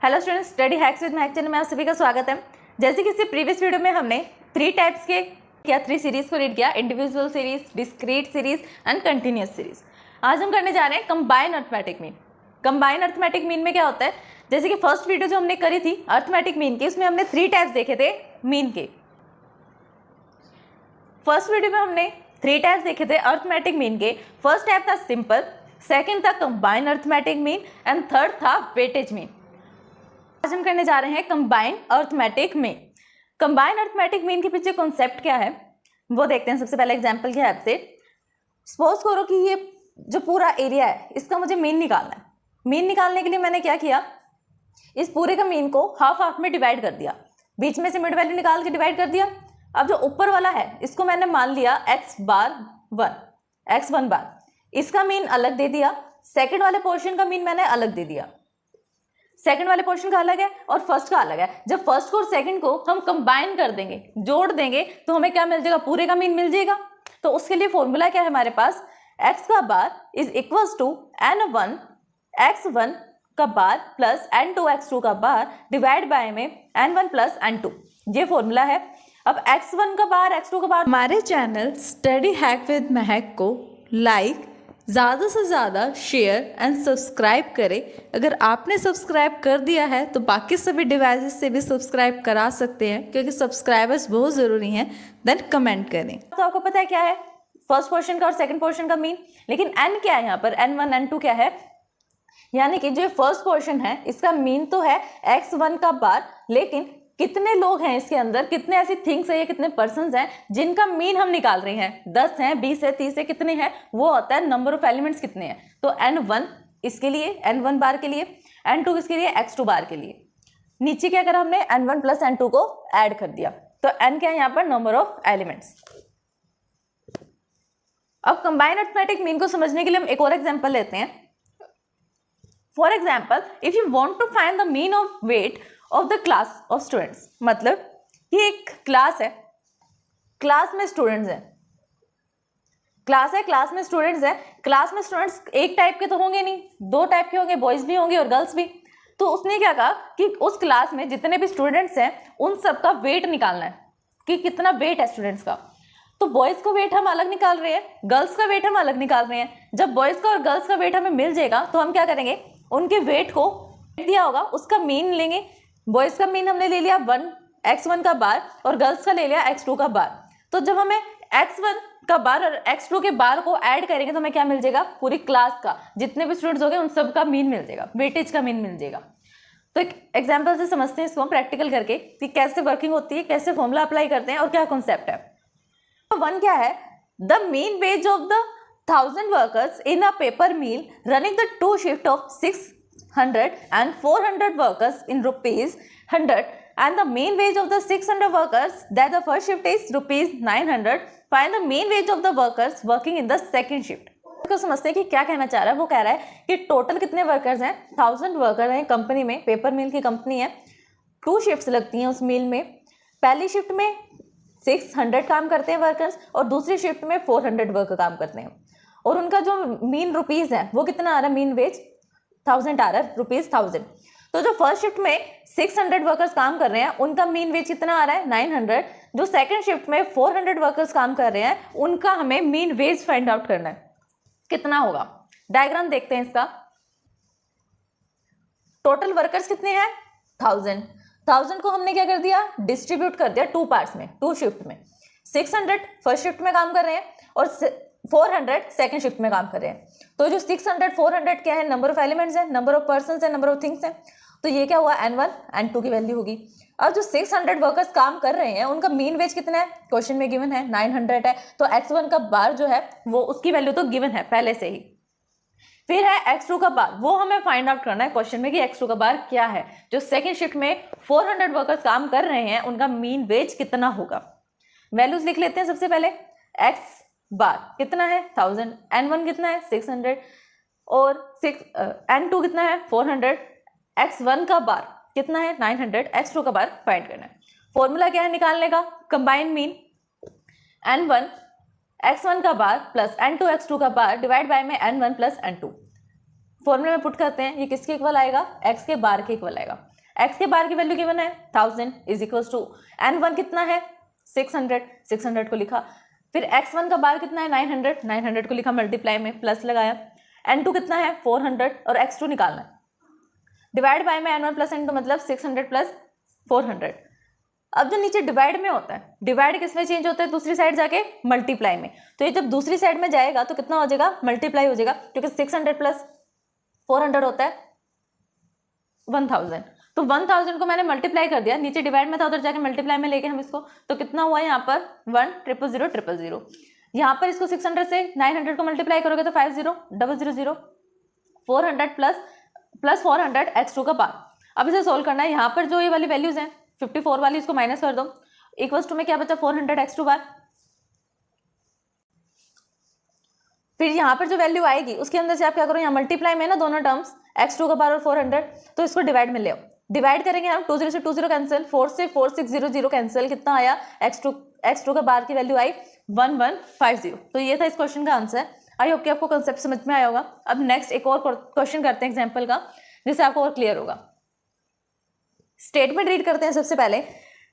Hello students, study hacks with Mahak channel में आप सभी का स्वागत है। जैसे कि इससे प्रीवियस वीडियो में हमने 3 टाइप्स के थ्री सीरीज को रीड किया, individual series, discrete series and continuous series. आज हम करने जा रहे हैं combine arithmetic mean. Combine arithmetic mean में क्या होता है, जैसे कि फर्स्ट वीडियो जो हमने करी थी अर्थमेटिक मीन की, उसमें हमने 3 टाइप्स देखे थे मीन के। फर्स्ट वीडियो में हमने 3 टाइप्स देखे थे अर्थमेटिक मीन के। फर्स्ट टाइप था सिंपल, सेकंड था combine arithmetic mean and third था वेटेज मीन। आज हम करने जा रहे हैं combine arithmetic mean. Combine arithmetic mean के पीछे कॉन्सेप्ट क्या है वो देखते हैं। सबसे पहले एग्जांपल की हेल्प से सपोज करो कि ये जो पूरा एरिया है इसका मुझे मीन निकालना है। मीन निकालने के लिए मैंने क्या किया, इस पूरे का मीन को हाफ हाफ में डिवाइड कर दिया, बीच में से मिड वैल्यू निकाल के डिवाइड कर दिया। अब जो ऊपर वाला है इसको मैंने मान लिया x बार 1, x1 बार, इसका मीन अलग दे दिया। सेकेंड वाले पोर्शन का मीन मैंने अलग दे दिया। सेकंड वाले पोर्शन का अलग है और फर्स्ट का अलग है। जब फर्स्ट को और सेकंड को हम कंबाइन कर देंगे, जोड़ देंगे, तो हमें क्या मिल जाएगा, पूरे का मीन मिल जाएगा। तो उसके लिए फॉर्मूला क्या है हमारे पास, x का bar is equals to n1 x1 का बार प्लस n2 x2 का बार डिवाइड बाय में n1 प्लस n2, ये फॉर्मूला है। अब x1 का बार x2 का बार। हमारे चैनल स्टडी हैक विद महक को लाइक, ज़्यादा से ज़्यादा शेयर एंड सब्सक्राइब करें। अगर आपने सब्सक्राइब कर दिया है तो बाकी सभी डिवाइसेस से भी सब्सक्राइब करा सकते हैं, क्योंकि सब्सक्राइबर्स बहुत ज़रूरी हैं। देन कमेंट करें। तो आपको पता है क्या है फर्स्ट पोर्शन का और सेकंड पोर्शन का मीन, लेकिन n क्या है यहाँ पर, n1 n2 क्या है, यानी कि जो फर्स्ट पोर्शन है इसका मीन तो है x1 का बार, लेकिन कितने लोग हैं इसके अंदर, कितने ऐसी थिंग्स है या कितने पर्सन्स हैं जिनका मीन हम निकाल रहे हैं, 10 हैं, 20 है, 30 है, कितने हैं, वो होता है नंबर ऑफ एलिमेंट्स कितने हैं। तो n1 इसके लिए, n1 बार के लिए, n2 किसके लिए, x2 बार के लिए। नीचे क्या करा हमने, n1 प्लस n2 को ऐड कर दिया, तो n क्या है यहाँ पर, नंबर ऑफ एलिमेंट्स। अब कंबाइन अर्थमेटिक मीन को समझने के लिए हम एक और एग्जाम्पल लेते हैं। For example, if you want to find the mean of weight of the class of students, मतलब ये एक क्लास है, क्लास में स्टूडेंट्स हैं, क्लास है, क्लास में स्टूडेंट्स हैं। क्लास में स्टूडेंट्स एक टाइप के तो होंगे नहीं, 2 टाइप के होंगे, बॉयज भी होंगे और गर्ल्स भी। तो उसने क्या कहा कि उस क्लास में जितने भी स्टूडेंट्स हैं उन सबका वेट निकालना है कि कितना वेट है स्टूडेंट्स का। तो बॉयज का वेट हम अलग निकाल रहे हैं, गर्ल्स का वेट हम अलग निकाल रहे हैं। जब बॉयज का और गर्ल्स का वेट हमें मिल जाएगा तो हम क्या करेंगे, उनके वेट को दिया होगा उसका मीन लेंगे। बॉयज का मीन हमने ले लिया 1 x1 का बार और गर्ल्स का ले लिया x2 का बार। तो जब हमें x1 का बार और x2 के बार को ऐड करेंगे तो हमें क्या मिल जाएगा, पूरी क्लास का जितने भी स्टूडेंट्स हो गए उन सब का मीन मिल जाएगा, वेटेज का मीन मिल जाएगा। तो एक एग्जाम्पल से समझते हैं इसको हम प्रैक्टिकल करके कि कैसे वर्किंग होती है, कैसे फॉर्मूला अप्लाई करते हैं और क्या कॉन्सेप्ट है। तो 1 क्या है, the mean ways of the 1000 workers in a paper mill running the 2 shift of 600 and 400 workers in rupees 100 and the mean wage of the 600 workers that the first shift is rupees 900. Find the mean wage of the workers working in the second shift. को समझते हैं कि क्या कहना चाह रहा है। वो कह रहा है कि टोटल कितने वर्कर्स हैं, 1000 वर्कर हैं कंपनी में, पेपर मिल की कंपनी है, 2 शिफ्ट्स लगती हैं उस मिल में। पहली शिफ्ट में 600 काम करते हैं वर्कर्स और दूसरी शिफ्ट में 400 वर्कर काम करते हैं, और उनका जो मीन रुपीज़ है वो कितना आ रहा है, मीन वेज 1000 आ रहा है, ₹1000। तो जो फर्स्ट शिफ्ट में 600 वर्कर्स काम कर रहे हैं उनका मीन वेज कितना आ रहा है, 900। जो सेकंड शिफ्ट में 400 वर्कर्स काम कर रहे हैं उनका हमें मीन वेज फाइंड आउट करना है, कितना होगा। डायग्राम देखते हैं इसका। टोटल वर्कर्स कितने हैं, 1000 को हमने क्या कर दिया, डिस्ट्रीब्यूट कर दिया 2 पार्ट्स में, 2 शिफ्ट में। 600 फर्स्ट शिफ्ट में काम कर रहे हैं और 400 सेकंड शिफ्ट में काम कर रहे हैं। तो जो 600 400 क्या है, नंबर ऑफ एलिमेंट्स है, नंबर ऑफ पर्सन्स है, नंबर ऑफ थिंग्स है। तो ये क्या हुआ, n1 n2 की वैल्यू होगी। अब जो 600 वर्कर्स काम कर रहे हैं उनका मीन वेज कितना है, क्वेश्चन में गिवन है 900 है। तो x1 का बार जो है वो उसकी वैल्यू तो गिवन है पहले से ही। फिर है x2 का बार, वो हमें फाइंड आउट करना है क्वेश्चन में कि x2 का बार क्या है। जो सेकेंड शिफ्ट में 400 वर्कर्स काम कर रहे हैं उनका मीन वेज कितना होगा। वैल्यूज लिख लेते हैं। सबसे पहले x बार कितना है 1000, n1 कितना है 600 और n2 कितना है 400, x1 का बार कितना है 900, x2 का बार फाइंड करना है। फॉर्मूला क्या है निकालने का, कंबाइन मीन n1 x1 का बार प्लस n2 x2 का बार डिवाइड बाय में n1 प्लस n2। फॉर्मूले में पुट करते हैं, ये किसके इक्वल आएगा, x के बार के इक्वल आएगा। x के बार की वैल्यू गिवन है 1000 इज इक्वल टू n1 कितना है 600 को लिखा, फिर x1 का बार कितना है 900 को लिखा, मल्टीप्लाई में प्लस लगाया, n2 कितना है 400 और x2 निकालना है, डिवाइड बाय में n1 प्लस n2 मतलब 600 प्लस 400। अब जो नीचे डिवाइड में होता है, डिवाइड किस में चेंज होता है, दूसरी साइड जाके मल्टीप्लाई में, तो ये जब दूसरी साइड में जाएगा तो कितना हो जाएगा, मल्टीप्लाई हो जाएगा, क्योंकि 600 प्लस 400 होता है 1000, तो 1000 को मैंने मल्टीप्लाई कर दिया, नीचे डिवाइड में था उधर जाके मल्टीप्लाई में लेके हम इसको, तो कितना हुआ यहाँ पर 1000000, यहाँ पर इसको 600 से 900 को मल्टीप्लाई करोगे तो 50000, 400 प्लस 400 x2 का बार। अब इसे सोल्व करना है, यहाँ पर जो ये वाली वैल्यूज हैं 54 वाली इसको माइनस कर दो, इक्वल्स टू में क्या बचा 400 x2 बार, फिर यहाँ पर जो वैल्यू आएगी उसके अंदर से आप क्या करो, यहाँ मल्टीप्लाई में ना दोनों टर्म्स x2 का बार और 400, तो इसको डिवाइड में ले आओ, डिवाइड करेंगे हम 20 से 20 कैंसिल, 4 से 4600 कैंसिल, कितना आया x2 का बार की वैल्यू आई 1150। तो ये था इस क्वेश्चन का आंसर। आई होप कि आपको कंसेप्ट समझ में आया होगा। अब नेक्स्ट एक और क्वेश्चन करते हैं एग्जाम्पल का, जिससे आपको और क्लियर होगा। स्टेटमेंट रीड करते हैं सबसे पहले,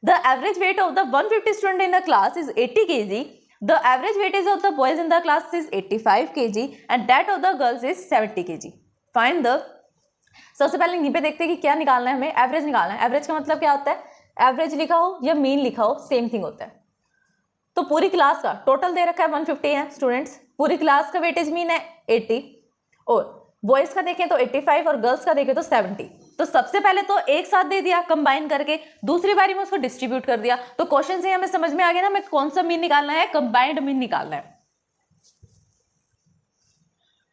the average weight of the 150 student in the class is 80 kg, the average weightage of the boys in the class is 85 kg and that of the girls is 70 kg। Find the, सबसे पहले यहीं पे देखते हैं कि क्या निकालना है हमें, एवरेज निकालना है। एवरेज का मतलब क्या होता है, एवरेज लिखा हो या मीन लिखा हो सेम थिंग होता है। तो पूरी क्लास का टोटल दे रखा है 150 है स्टूडेंट्स, पूरी क्लास का वेटेज मीन है 80, और बॉयज का देखें तो 85 और गर्ल्स का देखें तो 70। तो सबसे पहले तो एक साथ दे दिया कंबाइन करके, दूसरी बारी में उसको डिस्ट्रीब्यूट कर दिया। तो क्वेश्चन से हमें समझ में आ गया ना, हमें कौन सा मीन निकालना है, कंबाइंड मीन निकालना है।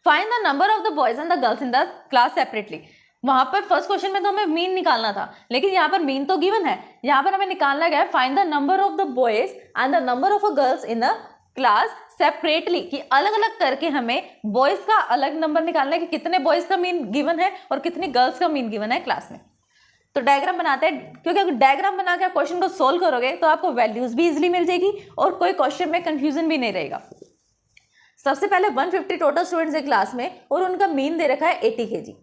Find the number of the boys and the girls in the class separately. वहां पर फर्स्ट क्वेश्चन में तो हमें मीन निकालना था, लेकिन यहाँ पर मीन तो गिवन है, यहाँ पर हमें निकालना क्या है, find the number of the boys and the number of girls in the class separately, कि अलग अलग करके हमें बॉयज का अलग नंबर निकालना है कि कितने बॉयज का मीन गिवन है और कितनी गर्ल्स का मीन गिवन है क्लास में। तो डायग्राम बनाते हैं, क्योंकि अगर डायग्राम बना के आप क्वेश्चन को सोल्व करोगे तो आपको वैल्यूज भी इजिली मिल जाएगी और कोई क्वेश्चन में कंफ्यूजन भी नहीं रहेगा। सबसे पहले 150 टोटल स्टूडेंट्स है क्लास में और उनका मीन दे रखा है 80 kg,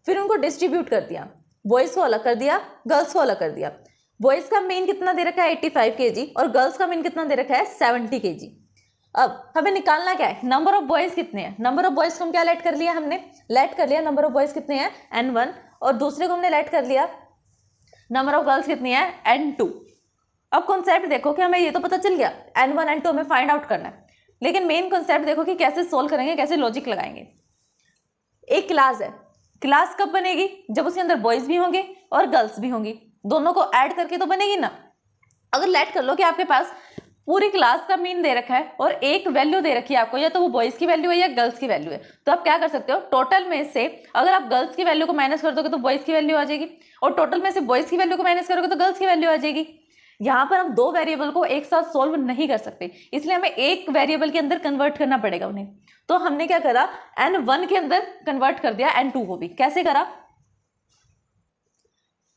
फिर उनको डिस्ट्रीब्यूट कर दिया, बॉयज को अलग कर दिया, गर्ल्स को अलग कर दिया। बॉयज का मीन कितना दे रखा है 85 kg और गर्ल्स का मीन कितना दे रखा है 70 kg। अब हमें निकालना क्या है, नंबर ऑफ बॉयज कितने हैं। नंबर ऑफ बॉयज को हम क्या लेट कर लिया, हमने लेट कर लिया नंबर ऑफ बॉयज कितने हैं n1, और दूसरे को हमने लेट कर लिया नंबर ऑफ गर्ल्स कितनी है n2। अब कॉन्सेप्ट देखो कि हमें ये तो पता चल गया n1 n2 हमें फाइंड आउट करना है, लेकिन मेन कॉन्सेप्ट देखो कि कैसे सोल्व करेंगे, कैसे लॉजिक लगाएंगे। एक क्लास है, क्लास कब बनेगी, जब उसके अंदर बॉयज भी होंगे और गर्ल्स भी होंगी, दोनों को ऐड करके तो बनेगी ना। अगर लेट कर लो कि आपके पास पूरी क्लास का मीन दे रखा है और एक वैल्यू दे रखी है आपको, या तो वो बॉयज की वैल्यू है या गर्ल्स की वैल्यू है, तो आप क्या कर सकते हो, टोटल में से अगर आप गर्ल्स की वैल्यू को माइनस कर दोगे तो बॉयज की वैल्यू आ जाएगी, और टोटल में से बॉयज की वैल्यू को माइनस करोगे तो गर्ल्स की वैल्यू आ जाएगी। यहाँ पर हम दो वेरिएबल को एक साथ सोल्व नहीं कर सकते, इसलिए हमें एक वेरिएबल के अंदर कन्वर्ट करना पड़ेगा उन्हें। तो हमने क्या करा, n1 के अंदर कन्वर्ट कर दिया n2 को भी। कैसे करा,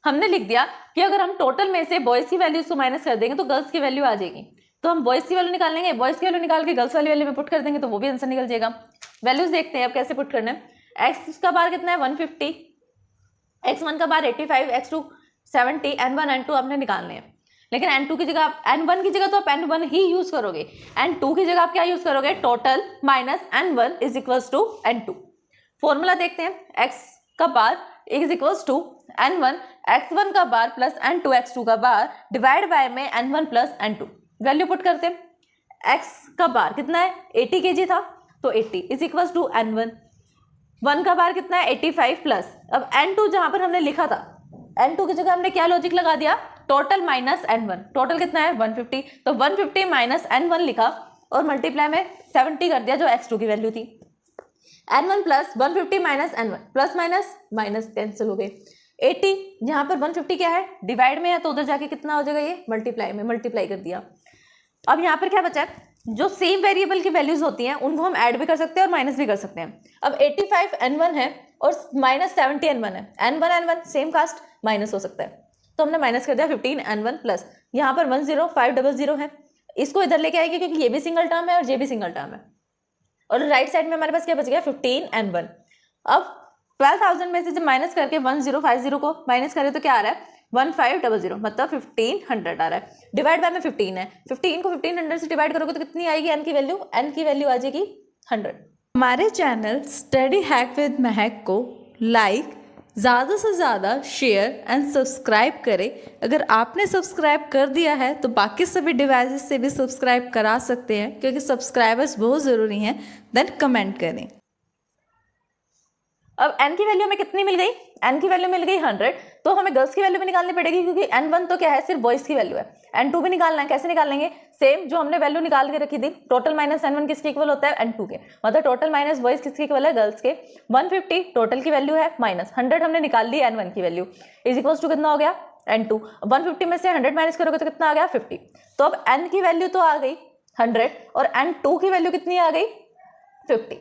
हमने लिख दिया कि अगर हम टोटल में से बॉयज की वैल्यूज को माइनस कर देंगे तो गर्ल्स की वैल्यू आ जाएगी, तो हम बॉयज की वैल्यू निकाल लेंगे, बॉयज की वैल्यू निकाल के गर्ल्स वाली वैल्यू में पुट कर देंगे तो वो भी आंसर निकल जाएगा। वैल्यूज देखते हैं अब कैसे पुट करना है। एक्स का बार कितना है 150, x1 का बार 85, x2 70, n1 n2 आपने निकालने हैं, लेकिन n2 की जगह n1 की जगह तो आप n1 ही यूज करोगे, n2 की जगह आप क्या यूज करोगे, total minus n1 is equals to n2। Formula देखते हैं, x का bar is equals to n1 x1 का बार प्लस n2 x2 का बार डिवाइड बाय में n1 plus n2। Value put करते हैं, x का बार कितना है 80 kg था, तो 80 इज इक्वल्स टू n1, 1 का बार कितना है 85 प्लस, अब n2 जहां पर हमने लिखा था n2 की जगह हमने क्या लॉजिक लगा दिया, टोटल माइनस n1, टोटल कितना है 150, तो 150 माइनस n1 लिखा और मल्टीप्लाई में 70 कर दिया जो x2 की वैल्यू थी, n1 plus 150 minus n1, plus minus minus cancel हो गए। 80 यहाँ पर 150 क्या है डिवाइड में है, तो उधर जाके कितना हो जाएगा, ये मल्टीप्लाई में मल्टीप्लाई कर दिया। अब यहाँ पर क्या बचा, जो सेम वेरिएबल की वैल्यूज होती हैं उनको हम ऐड भी कर सकते हैं और माइनस भी कर सकते हैं। अब 85 n1 है और माइनस 70 n1 है, n1 सेम कास्ट माइनस हो सकता है, तो हमने माइनस कर दिया 15 n1 प्लस यहाँ पर 10500 है, इसको इधर लेके आएंगे क्योंकि ये भी सिंगल टर्म है और ये भी सिंगल टर्म है, और राइट साइड में हमारे पास क्या बच गया 15 n1। अब 12,000 में से जब माइनस करके 1050 को माइनस करें तो क्या आ रहा है 1500, मतलब 1500 आ रहा है। डिवाइड बाय में 15 है, 15 को 1500 से डिवाइड करोगे तो कितनी आएगी n की वैल्यू, n की वैल्यू आ जाएगी 100। हमारे चैनल स्टडी हैक विद महक को लाइक, ज़्यादा से ज़्यादा शेयर एंड सब्सक्राइब करें। अगर आपने सब्सक्राइब कर दिया है तो बाकी सभी डिवाइसेस से भी सब्सक्राइब करा सकते हैं, क्योंकि सब्सक्राइबर्स बहुत ज़रूरी हैं। देन कमेंट करें। अब n की वैल्यू हमें कितनी मिल गई, n की वैल्यू मिल गई 100, तो हमें गर्ल्स की वैल्यू भी निकालनी पड़ेगी, क्योंकि n1 तो क्या है सिर्फ बॉयज़ की वैल्यू है। n2 भी निकालना है, कैसे निकालेंगे, सेम जो हमने वैल्यू निकाल के रखी थी, टोटल माइनस n1 किसके इक्वल होता है n2 के, मतलब टोटल माइनस बॉयज़ किसके इक्वल है गर्ल्स के। 150 टोटल की वैल्यू है, माइनस 100 हमने निकाल ली n1 की वैल्यू, इज इक्वल्स टू कितना हो गया n2। 150 में से 100 माइनस करोगे तो कितना आ गया 50। तो अब n की वैल्यू तो आ गई 100 और n2 की वैल्यू कितनी आ गई 50।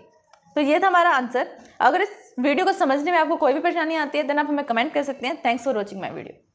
तो ये था हमारा आंसर। अगर इस वीडियो को समझने में आपको कोई भी परेशानी आती है देन आप हमें कमेंट कर सकते हैं। Thanks for watching my video.